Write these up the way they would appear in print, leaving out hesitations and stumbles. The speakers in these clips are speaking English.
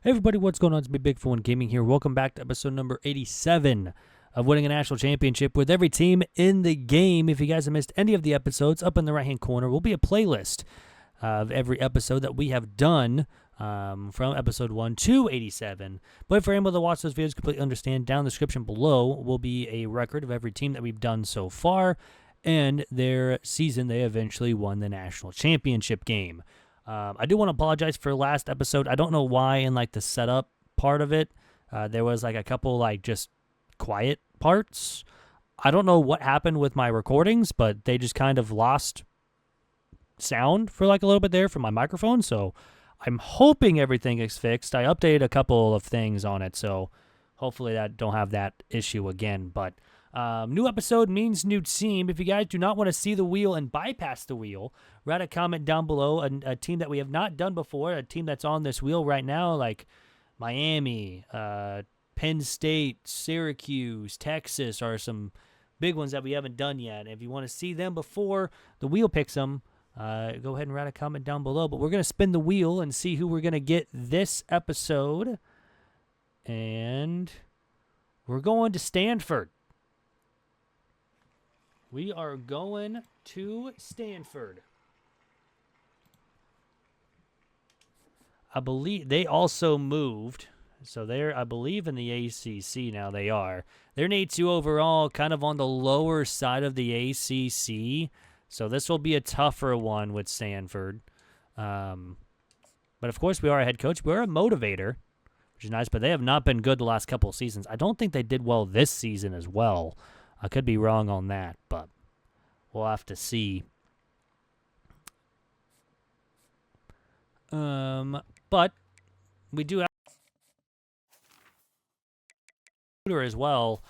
Hey everybody, what's going on? It's me, Big Phone Gaming here. Welcome back to episode number 87 of Winning a National Championship with every team in the game. If you guys have missed any of the episodes, up in the right-hand corner will be a playlist of every episode that we have done from episode 1 to 87. But if you're able to watch those videos, completely understand, down in the description below will be a record of every team that we've done so far and their season they eventually won the national championship game. I do want to apologize for last episode. I don't know why in like the setup part of it, there was like a couple like just quiet parts. I don't know what happened with my recordings, but they just kind of lost sound for like a little bit there from my microphone. So I'm hoping everything is fixed. I updated a couple of things on it, so hopefully that don't have that issue again. But new episode means new team. If you guys do not want to see the wheel and bypass the wheel, write a comment down below. A team that we have not done before, a team that's on this wheel right now, like Miami, Penn State, Syracuse, Texas, are some big ones that we haven't done yet. If you want to see them before the wheel picks them, go ahead and write a comment down below. But we're going to spin the wheel and see who we're going to get this episode. And we're going to Stanford. We are going to Stanford. I believe they also moved. So they're, I believe, in the ACC now. They are. They're an 8-2 overall, kind of on the lower side of the ACC. So this will be a tougher one with Stanford. But, of course, we are a head coach. We're a motivator, which is nice. But they have not been good the last couple of seasons. I don't think they did well this season as well. I could be wrong on that, but we'll have to see. But we do have as well,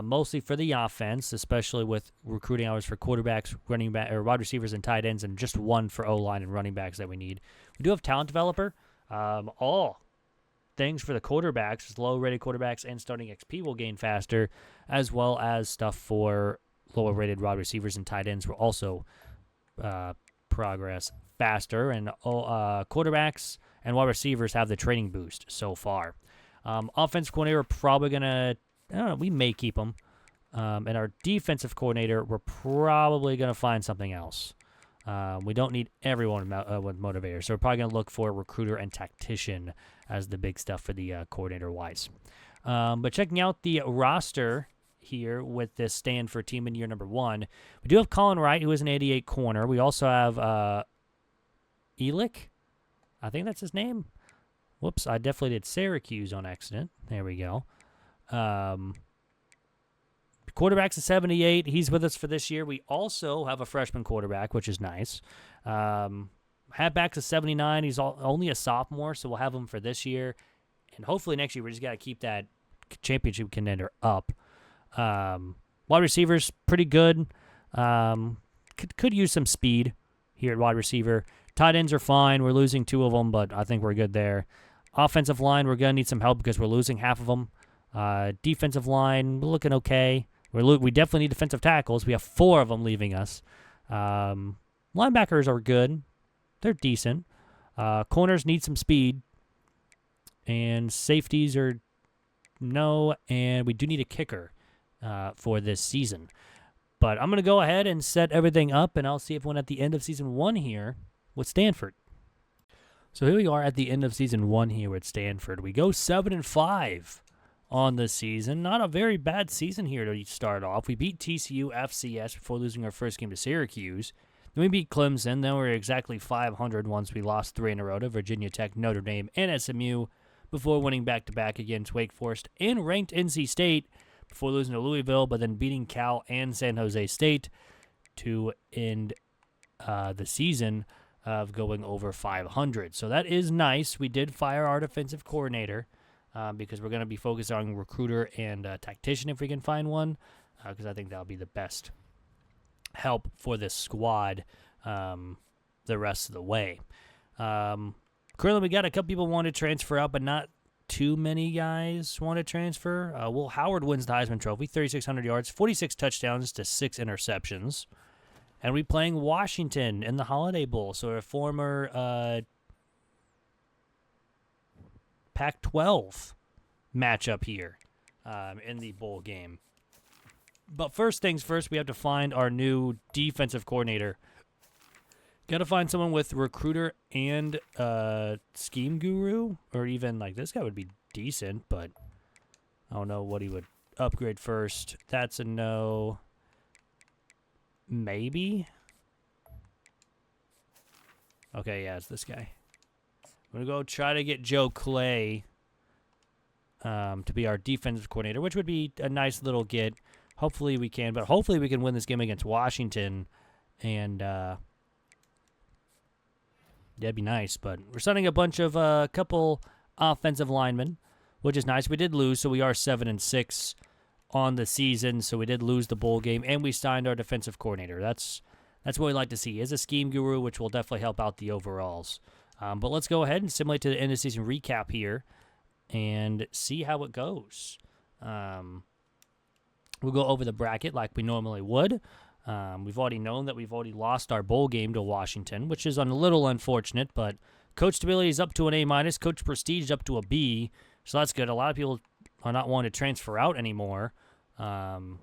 mostly for the offense, especially with recruiting hours for quarterbacks, running back, or wide receivers and tight ends, and just one for O-line and running backs that we need. We do have talent developer. All things for the quarterbacks, low-rated quarterbacks and starting XP will gain faster, as well as stuff for lower-rated wide receivers and tight ends will also progress faster. And quarterbacks and wide receivers have the training boost so far. Offensive coordinator, we're probably going to, I don't know, we may keep them. And our defensive coordinator, we're probably going to find something else. We don't need everyone with motivators, so we're probably going to look for a recruiter and tactician as the big stuff for the coordinator-wise. But checking out the roster here with this Stanford team in year number 1, we do have Colin Wright, who is an 88 corner. We also have Elick. I think that's his name. Whoops, I definitely did Syracuse on accident. There we go. Quarterback's a 78. He's with us for this year. We also have a freshman quarterback, which is nice. Halfback's a 79. He's only a sophomore, so we'll have him for this year. And hopefully next year we just got to keep that championship contender up. Wide receivers, pretty good. Could use some speed here at wide receiver. Tight ends are fine. We're losing 2 of them, but I think we're good there. Offensive line, we're going to need some help because we're losing half of them. Defensive line, we're looking okay. We definitely need defensive tackles. We have 4 of them leaving us. Linebackers are good. They're decent. Corners need some speed. And safeties are no. And we do need a kicker for this season. But I'm going to go ahead and set everything up, and I'll see everyone at the end of season 1 here with Stanford. So here we are at the end of season 1 here with Stanford. We go 7-5 on the season. Not a very bad season here to start off. We beat TCU FCS before losing our first game to Syracuse. Then we beat Clemson. Then we were exactly 500 once we lost 3 in a row to Virginia Tech, Notre Dame, and SMU before winning back-to-back against Wake Forest and ranked NC State before losing to Louisville, but then beating Cal and San Jose State to end the season of going over 500. So that is nice. We did fire our defensive coordinator because we're going to be focused on recruiter and tactician if we can find one, because I think that'll be the best help for this squad the rest of the way. Currently, we got a couple people want to transfer out, but not too many guys want to transfer. Will Howard wins the Heisman Trophy, 3,600 yards, 46 touchdowns to 6 interceptions. And we're playing Washington in the Holiday Bowl. So a former Pac-12 matchup here in the bowl game. But first things first, we have to find our new defensive coordinator. Got to find someone with recruiter and scheme guru, or even like this guy would be decent, but I don't know what he would upgrade first. That's a no. Maybe. Okay, yeah, it's this guy. I'm going to go try to get Joe Clay to be our defensive coordinator, which would be a nice little get. Hopefully we can, but hopefully we can win this game against Washington, and that'd be nice. But we're signing a bunch of couple offensive linemen, which is nice. We did lose, so we are 7-6 on the season, so we did lose the bowl game, and we signed our defensive coordinator. That's what we like to see. He is a scheme guru, which will definitely help out the overalls. But let's go ahead and simulate to the end of season recap here and see how it goes. We'll go over the bracket like we normally would. We've already known that we've already lost our bowl game to Washington, which is a little unfortunate, but coach stability is up to an A-, coach prestige is up to a B, so that's good. A lot of people are not wanting to transfer out anymore, so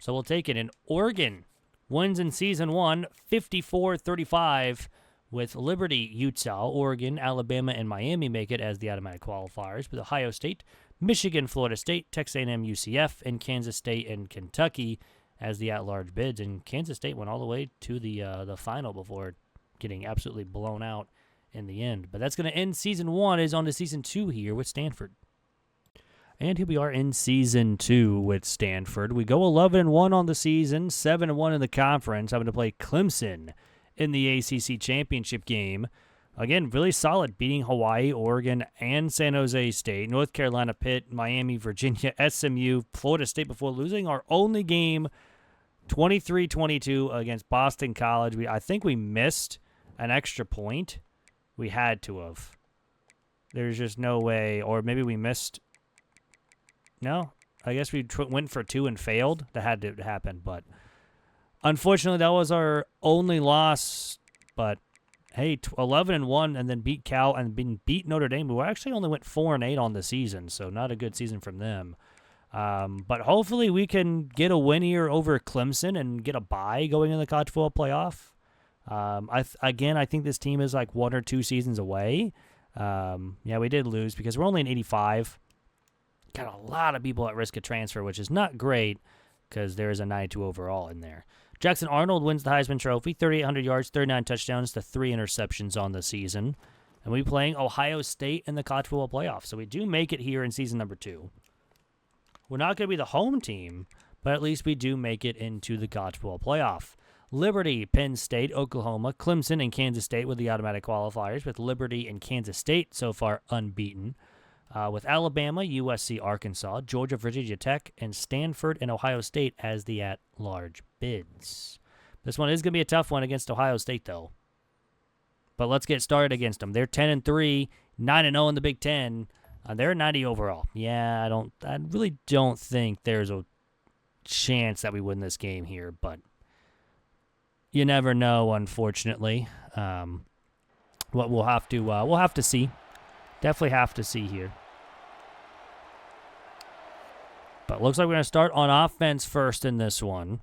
we'll take it. And Oregon wins in Season 1, 54-35, with Liberty, Utah, Oregon, Alabama, and Miami make it as the automatic qualifiers, with Ohio State, Michigan, Florida State, Texas A&M, UCF, and Kansas State and Kentucky as the at-large bids. And Kansas State went all the way to the final before getting absolutely blown out in the end. But that's going to end Season 1. Is on to Season 2 here with Stanford. And here we are in Season 2 with Stanford. We go 11-1 on the season, 7-1 in the conference, having to play Clemson in the ACC championship game. Again, really solid, beating Hawaii, Oregon, and San Jose State, North Carolina, Pitt, Miami, Virginia, SMU, Florida State before losing our only game, 23-22 against Boston College. I think we missed an extra point. We had to have. There's just no way, or maybe we missed. No, I guess we went for 2 and failed. That had to happen, but unfortunately, that was our only loss. But hey, 11-1, and then beat Cal and beat Notre Dame. We actually only went 4-8 on the season, so not a good season from them. But hopefully, we can get a win here over Clemson and get a bye going in the college football playoff. I think this team is like 1 or 2 seasons away. Yeah, we did lose because we're only in 85. Got a lot of people at risk of transfer, which is not great because there is a 92 overall in there. Jackson Arnold wins the Heisman Trophy, 3,800 yards, 39 touchdowns to 3 interceptions on the season. And we're playing Ohio State in the college football playoff. So we do make it here in season number 2. We're not going to be the home team, but at least we do make it into the college football playoff. Liberty, Penn State, Oklahoma, Clemson, and Kansas State with the automatic qualifiers, with Liberty and Kansas State so far unbeaten. With Alabama, USC, Arkansas, Georgia, Virginia Tech, and Stanford and Ohio State as the at-large bids. This one is going to be a tough one against Ohio State, though. But let's get started against them. They're 10-3, 9-0 in the Big Ten. They're 90 overall. Yeah, I really don't think there's a chance that we win this game here, but you never know, unfortunately. What we'll have to see. Definitely have to see here. But it looks like we're going to start on offense first in this one.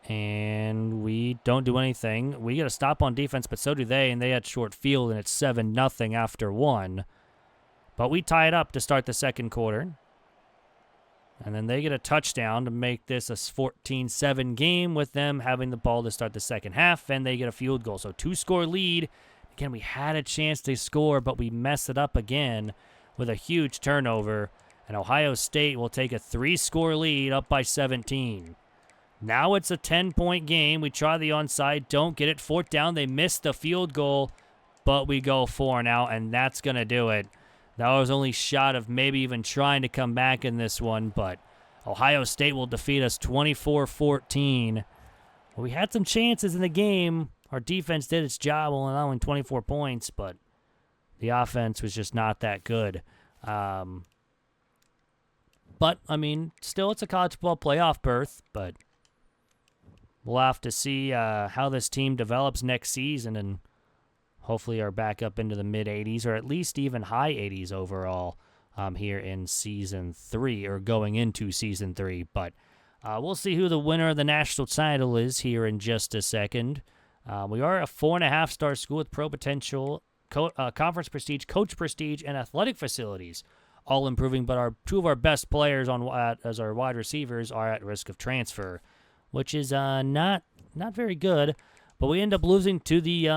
And we don't do anything. We get a stop on defense, but so do they. And they had short field, and it's 7-0 after 1. But we tie it up to start the second quarter. And then they get a touchdown to make this a 14-7 game with them having the ball to start the second half. And they get a field goal. So 2-score lead. Again, we had a chance to score, but we messed it up again with a huge turnover. And Ohio State will take a 3-score lead up by 17. Now it's a 10-point game. We try the onside, don't get it. 4th down, they missed the field goal, but we go 4 now, and that's going to do it. That was only shot of maybe even trying to come back in this one, but Ohio State will defeat us 24-14. Well, we had some chances in the game. Our defense did its job, only allowing 24 points, but the offense was just not that good. But, I mean, still it's a college football playoff berth, but we'll have to see how this team develops next season, and hopefully are back up into the mid-80s or at least even high 80s overall here in Season 3 or going into Season 3. But we'll see who the winner of the national title is here in just a second. We are a 4.5-star school with pro potential, conference prestige, coach prestige, and athletic facilities all improving, but two of our best players as our wide receivers are at risk of transfer, which is not very good. But we end up losing to the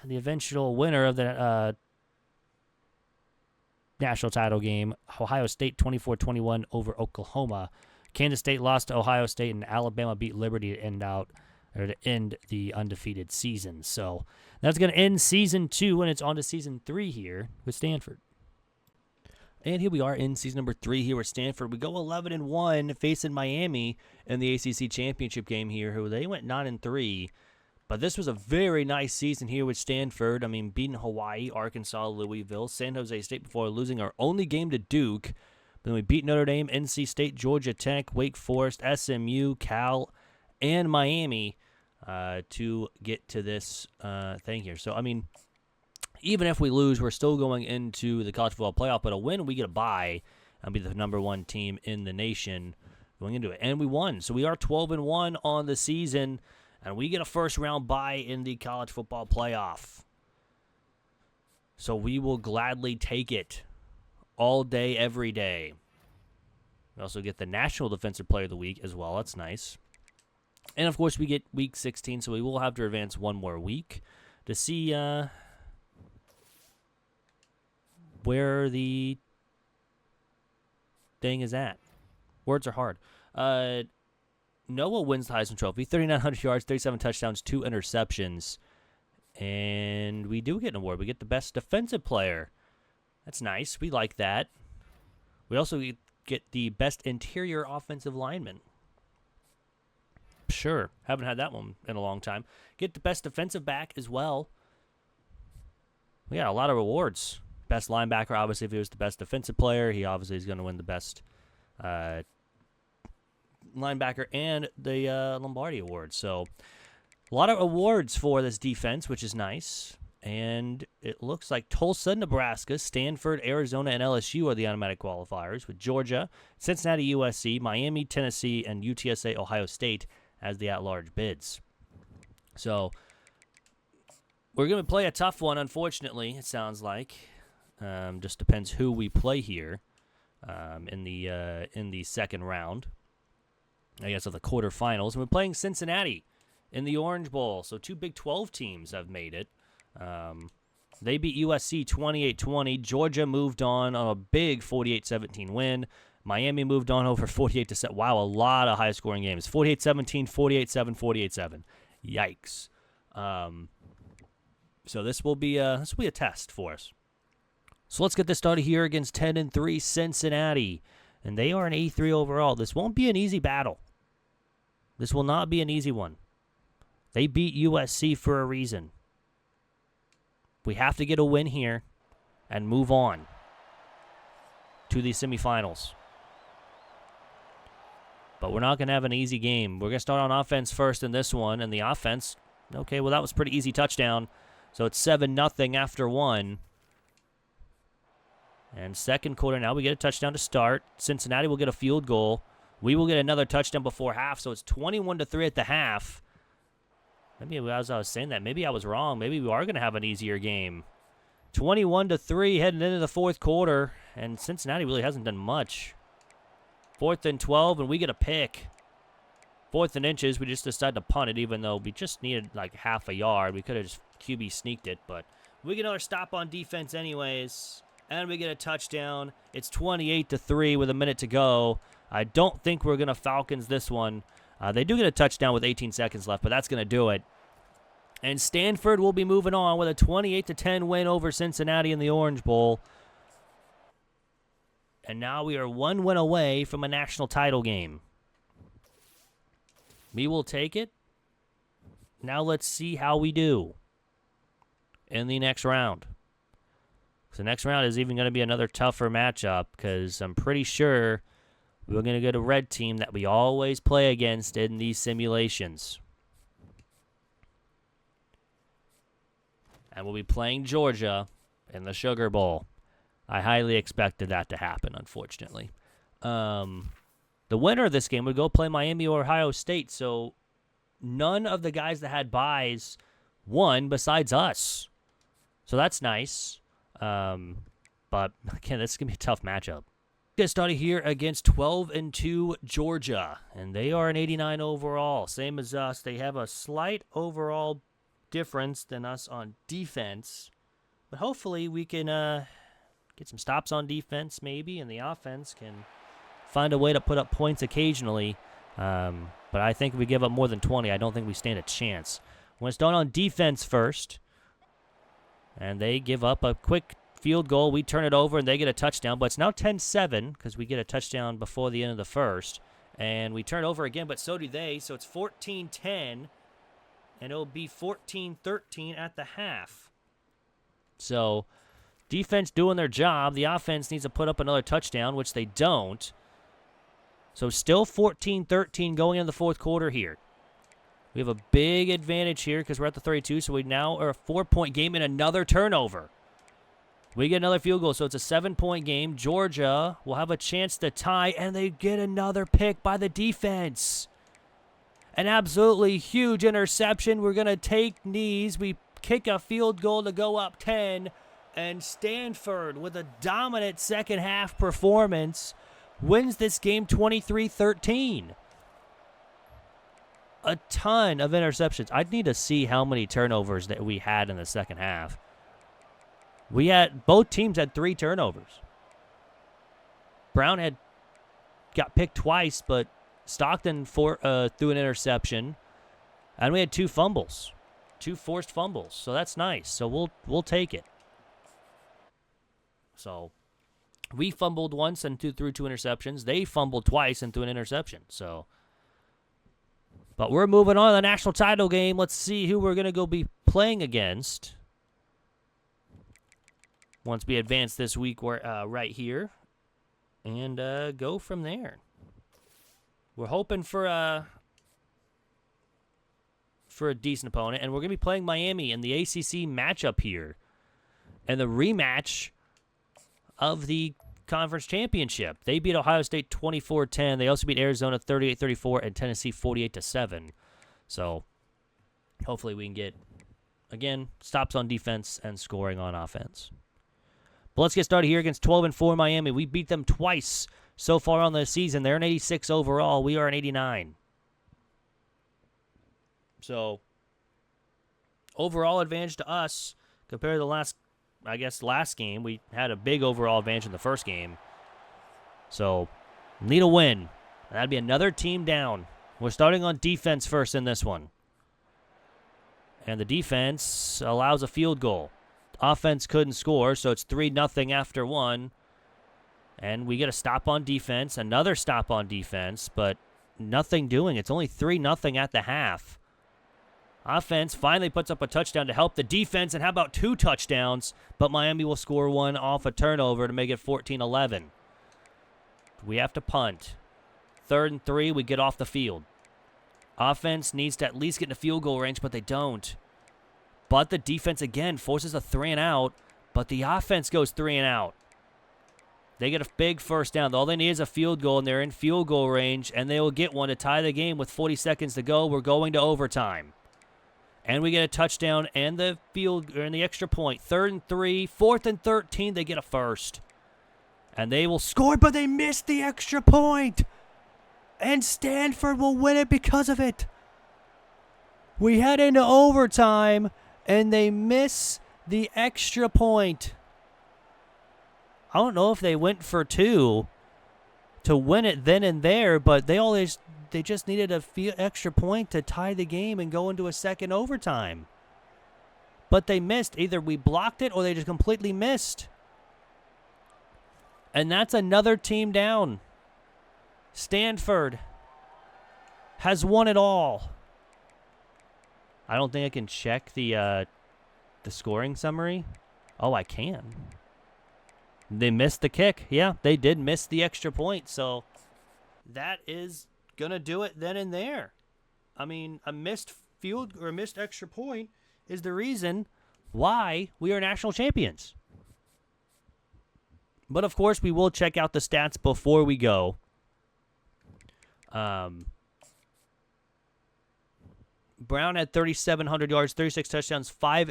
eventual winner of the national title game, Ohio State 24-21 over Oklahoma. Kansas State lost to Ohio State, and Alabama beat Liberty to end the undefeated season. So that's going to end Season 2, and it's on to Season 3 here with Stanford. And here we are in Season number 3 here with Stanford. We go 11-1 facing Miami in the ACC championship game here. Who they went 9-3, but this was a very nice season here with Stanford. I mean, beating Hawaii, Arkansas, Louisville, San Jose State before losing our only game to Duke. Then we beat Notre Dame, NC State, Georgia Tech, Wake Forest, SMU, Cal, and Miami to get to this thing here. So, I mean, even if we lose, we're still going into the college football playoff, but a win, we get a bye and be the number 1 team in the nation going into it. And we won. So we are 12-1 on the season, and we get a first-round bye in the college football playoff. So we will gladly take it all day, every day. We also get the National Defensive Player of the Week as well. That's nice. And, of course, we get Week 16, so we will have to advance one more week to see where the thing is at. Words are hard. Noah wins the Heisman Trophy, 3,900 yards, 37 touchdowns, 2 interceptions. And we do get an award. We get the best defensive player. That's nice. We like that. We also get the best interior offensive lineman. Sure. Haven't had that one in a long time. Get the best defensive back as well. We got a lot of rewards. Best linebacker, obviously, if he was the best defensive player, he obviously is going to win the best linebacker and the Lombardi Award. So a lot of awards for this defense, which is nice. And it looks like Tulsa, Nebraska, Stanford, Arizona, and LSU are the automatic qualifiers, with Georgia, Cincinnati, USC, Miami, Tennessee, and UTSA, Ohio State as the at-large bids. So we're going to play a tough one, unfortunately, it sounds like. Just depends who we play here in the second round, I guess, of the quarterfinals. And we're playing Cincinnati in the Orange Bowl. So 2 Big 12 teams have made it. They beat USC 28-20. Georgia moved on a big 48-17 win. Miami moved on over 48-7. Wow, a lot of high-scoring games. 48-17, 48-7, 48-7. Yikes. So this will be a test for us. So let's get this started here against 10-3 Cincinnati. And they are an 83 overall. This won't be an easy battle. This will not be an easy one. They beat USC for a reason. We have to get a win here and move on to the semifinals. But we're not going to have an easy game. We're going to start on offense first in this one. And the offense, okay, well, that was a pretty easy touchdown. So it's 7-0 after 1. And second quarter now, we get a touchdown to start. Cincinnati will get a field goal. We will get another touchdown before half, so it's 21-3 at the half. Maybe as I was saying that, maybe I was wrong. Maybe we are going to have an easier game. 21-3 heading into the fourth quarter, and Cincinnati really hasn't done much. 4th and 12, and we get a pick. 4th and inches, we just decided to punt it, even though we just needed like half a yard. We could have just QB sneaked it, but we get another stop on defense anyways. And we get a touchdown. It's 28-3 with a minute to go. I don't think we're going to Falcons this one. They do get a touchdown with 18 seconds left, but that's going to do it. And Stanford will be moving on with a 28-10 win over Cincinnati in the Orange Bowl. And now we are 1 win away from a national title game. We will take it. Now let's see how we do in the next round. The next round is even going to be another tougher matchup because I'm pretty sure we're going to get a red team that we always play against in these simulations. and we'll be playing Georgia in the Sugar Bowl. I highly expected that to happen, unfortunately. The winner of this game would go play Miami or Ohio State, so none of the guys that had byes won besides us. So that's nice. But, again, this is going to be a tough matchup. Get started here against 12-2 Georgia, and they are an 89 overall, same as us. They have a slight overall difference than us on defense, but hopefully we can get some stops on defense maybe, and the offense can find a way to put up points occasionally. But I think if we give up more than 20, I don't think we stand a chance. We're going to start on defense first, and they give up a quick field goal. We turn it over, and they get a touchdown, but it's now 10-7 because we get a touchdown before the end of the first, and we turn it over again, but so do they, so it's 14-10, and it'll be 14-13 at the half. So defense doing their job. The offense needs to put up another touchdown, which they don't. So still 14-13 going into the fourth quarter here. We have a big advantage here because we're at the 32, so we now are a 4-point game and another turnover. We get another field goal, so it's a 7-point game. Georgia will have a chance to tie, and they get another pick by the defense. An absolutely huge interception. We're going to take knees. We kick a field goal to go up 10, and Stanford, with a dominant second-half performance, wins this game 23-13. A ton of interceptions. I'd need to see how many turnovers that we had in the second half. Both teams had 3 turnovers. Brown got picked twice, but Stockton threw an interception, and we had 2 fumbles, 2 forced fumbles. So that's nice. So we'll take it. So we fumbled once and threw 2 interceptions. They fumbled twice and threw an interception. But we're moving on to the national title game. Let's see who we're going to go be playing against. Once we advance this week, we're right here, and go from there. We're hoping for a decent opponent, and we're going to be playing Miami in the ACC matchup here, and the rematch of the conference championship. They beat Ohio State 24-10. They also beat Arizona 38-34 and Tennessee 48-7. So hopefully we can get, again, stops on defense and scoring on offense. But let's get started here against 12-4 Miami. We beat them twice so far on the season. They're an 86 overall. We are an 89. So, overall advantage to us compared to the last game. We had a big overall advantage in the first game. So, need a win. That'd be another team down. We're starting on defense first in this one. And the defense allows a field goal. Offense couldn't score, so it's 3-0 after 1. And we get a stop on defense, another stop on defense, but nothing doing. It's only 3-0 at the half. Offense finally puts up a touchdown to help the defense, and how about 2 touchdowns? But Miami will score 1 off a turnover to make it 14-11. We have to punt. 3rd and 3, we get off the field. Offense needs to at least get in the field goal range, but they don't. But the defense, again, forces a 3-and-out, but the offense goes 3-and-out. They get a big first down. All they need is a field goal, and they're in field goal range, and they will get one to tie the game with 40 seconds to go. We're going to overtime. And we get a touchdown and the extra point. 3rd and 3, 4th and 13, they get a first. And they will score, but they missed the extra point. And Stanford will win it because of it. We head into overtime, and they miss the extra point. I don't know if they went for 2 to win it then and there, but they just needed a extra point to tie the game and go into a second overtime. But they missed. Either we blocked it or they just completely missed. And that's another team down. Stanford has won it all. I don't think I can check the scoring summary. Oh, I can. They missed the kick. Yeah, they did miss the extra point. So that is going to do it then and there. I mean, a missed extra point is the reason why we are national champions. But, of course, we will check out the stats before we go. Brown had 3,700 yards, 36 touchdowns, 5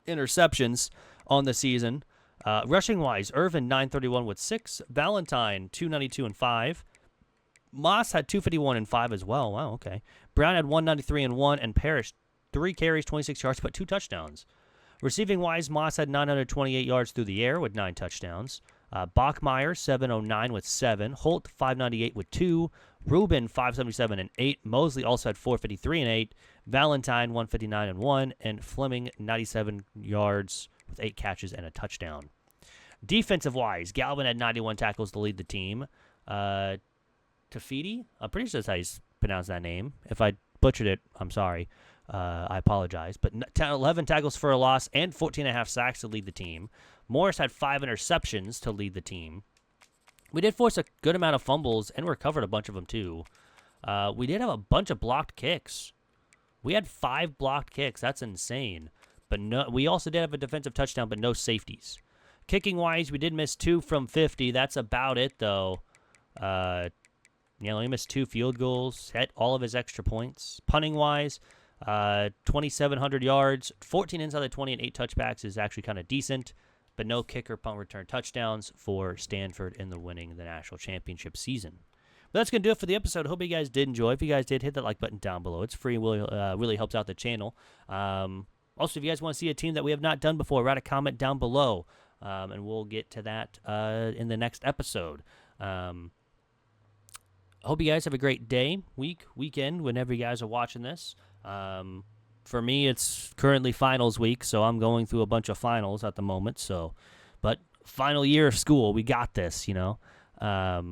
interceptions on the season. Rushing-wise, Irvin, 931 with 6. Valentine, 292 and 5. Moss had 251 and 5 as well. Wow, okay. Brown had 193 and 1. And Parrish, 3 carries, 26 yards, but 2 touchdowns. Receiving-wise, Moss had 928 yards through the air with 9 touchdowns. Bachmeyer, 709 with 7. Holt, 598 with 2. Rubin, 577 and 8. Mosley also had 453 and 8. Valentine, 159 and 1. And Fleming, 97 yards with 8 catches and a touchdown. Defensive-wise, Galvin had 91 tackles to lead the team. Tafiti, I'm pretty sure that's how you pronounce that name. If I butchered it, I'm sorry. I apologize. But 11 tackles for a loss and 14.5 sacks to lead the team. Morris had 5 interceptions to lead the team. We did force a good amount of fumbles and recovered a bunch of them too. We did have a bunch of blocked kicks. We had 5 blocked kicks. That's insane. But no, we also did have a defensive touchdown, but no safeties. Kicking-wise, we did miss 2 from 50. That's about it, though. We missed 2 field goals. Hit all of his extra points. Punting-wise, 2,700 yards, 14 inside the 20 and 8 touchbacks is actually kind of decent. But no kicker punt return touchdowns for Stanford in the winning the national championship season. But that's going to do it for the episode. Hope you guys did enjoy. If you guys did, hit that like button down below. It's free and really helps out the channel. Also, if you guys want to see a team that we have not done before, write a comment down below, and we'll get to that in the next episode. Hope you guys have a great day, weekend, whenever you guys are watching this. For me, it's currently finals week, so I'm going through a bunch of finals at the moment. But final year of school, we got this, But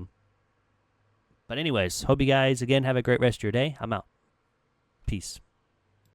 anyways, hope you guys, again, have a great rest of your day. I'm out. Peace.